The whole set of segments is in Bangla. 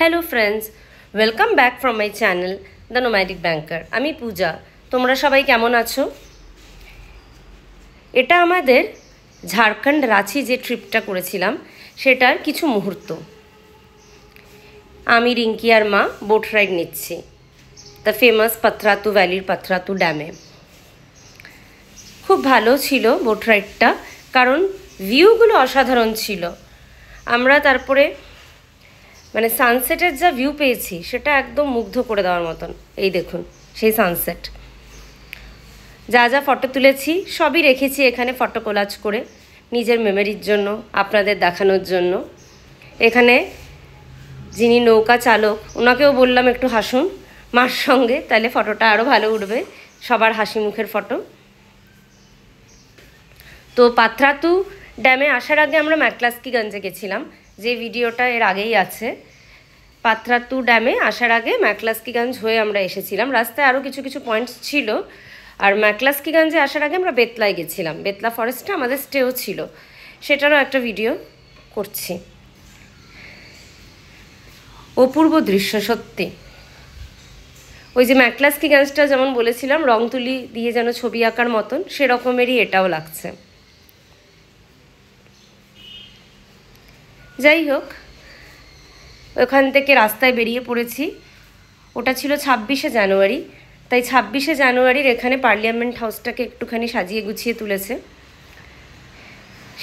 Hello friends, welcome back from my channel the nomadic banker. आमी पूजा। তোমরা সবাই কেমন আছো? এটা আমাদের ঝাড়খণ্ড রাঁচি যে ট্রিপটা করেছিলাম সেটার কিছু মুহূর্ত। আমি রিঙ্কি আর মা বোট রাইড নিচ্ছি দ্য ফেমাস পাথরাতু ভ্যালির পাথরাতু ড্যামে। খুব ভালো ছিল বোট রাইডটা, কারণ ভিউগুলো অসাধারণ ছিল। আমরা তারপরে মানে সানসেটের যা ভিউ পেয়েছি সেটা একদম মুগ্ধ করে দেওয়ার মতন। এই দেখুন সেই সানসেট। যা যা ফটো তুলেছি সবই রেখেছি এখানে ফটো কোলাজ করে নিজের মেমোরির জন্য, আপনাদের দেখানোর জন্য। এখানে যিনি নৌকা চালক ওনাকেও বললাম একটু হাসুন মার সঙ্গে, তাহলে ফটোটা আরও ভালো উঠবে, সবার হাসি মুখের ফটো। তো পাথরাতু ড্যামে আসার আগে আমরা ম্যাকলাস্কিগঞ্জে গেছিলাম, যে ভিডিওটা এর আগেই আছে। পাথরাতু ড্যামে আসার আগে ম্যাকলাস্কিগঞ্জ হয়ে আমরা এসেছিলাম। রাস্তায় আরও কিছু কিছু পয়েন্টস ছিল। আর ম্যাকলাস্কিগঞ্জে আসার আগে আমরা বেতলায় গেছিলাম, বেতলা ফরেস্টে আমাদের স্টেও ছিল, সেটারও একটা ভিডিও করছি। অপূর্ব দৃশ্য সত্যি। ওই যে ম্যাকলাস্কিগঞ্জটা যেমন বলেছিলাম রং তুলি দিয়ে যেন ছবি আঁকার মতন, সেরকমেরই এটাও লাগছে। যাই হোক, ওখান থেকে রাস্তায় বেরিয়ে পড়েছি। ওটা ছিল 26শে জানুয়ারি, তাই 26শে জানুয়ারির এখানে পার্লামেন্ট হাউসটাকে একটুখানি সাজিয়ে গুছিয়ে তুলেছে,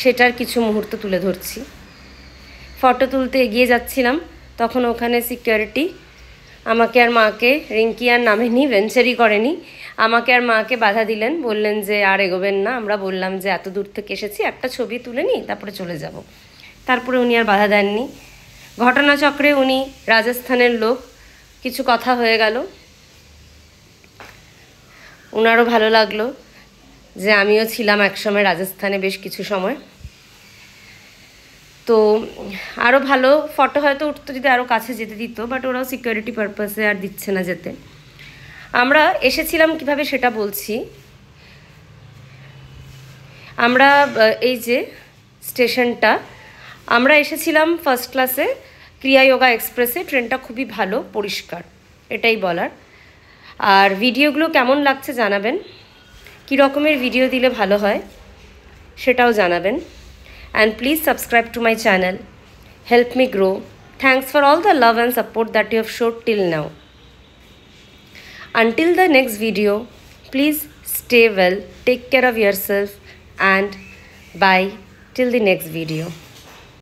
সেটার কিছু মুহূর্ত তুলে ধরছি। ফটো তুলতে এগিয়ে যাচ্ছিলাম, তখন ওখানে সিকিউরিটি আমাকে আর মাকে, রিঙ্কি আর নামেনি, ভেঞ্চারই করেনি, আমাকে আর মাকে বাধা দিলেন, বললেন যে আর এগোবেন না। আমরা বললাম যে এত দূর থেকে এসেছি, একটা ছবি তুলে নিই তারপরে চলে যাব। তারপরে উনি আর বাধা দেননি। ঘটনাচক্রে উনি রাজস্থানের লোক, কিছু কথা হয়ে গেল, ওনারও ভালো লাগলো যে আমিও ছিলাম একসময় রাজস্থানে বেশ কিছু সময়। তো আরও ভালো ফটো হয়তো উঠতো যদি আরও কাছে যেতে দিত, বাট ওরাও সিকিউরিটি পারপাসে আর দিচ্ছে না যেতে। আমরা এসেছিলাম কিভাবে সেটা বলছি। আমরা এই যে স্টেশনটা, আমরা এসেছিলাম ফার্স্ট ক্লাসে ক্রিয়া যোগা এক্সপ্রেসে। ট্রেনটা খুবই ভালো, পরিষ্কার, এটাই বলার। আর ভিডিওগুলো কেমন লাগছে জানাবেন, কী রকমের ভিডিও দিলে ভালো হয় সেটাও জানাবেন। And please subscribe to my channel, help me grow. Thanks for all the love and support that you have showed till now. Until the next video, please stay well, take care of yourself, and bye till the next video.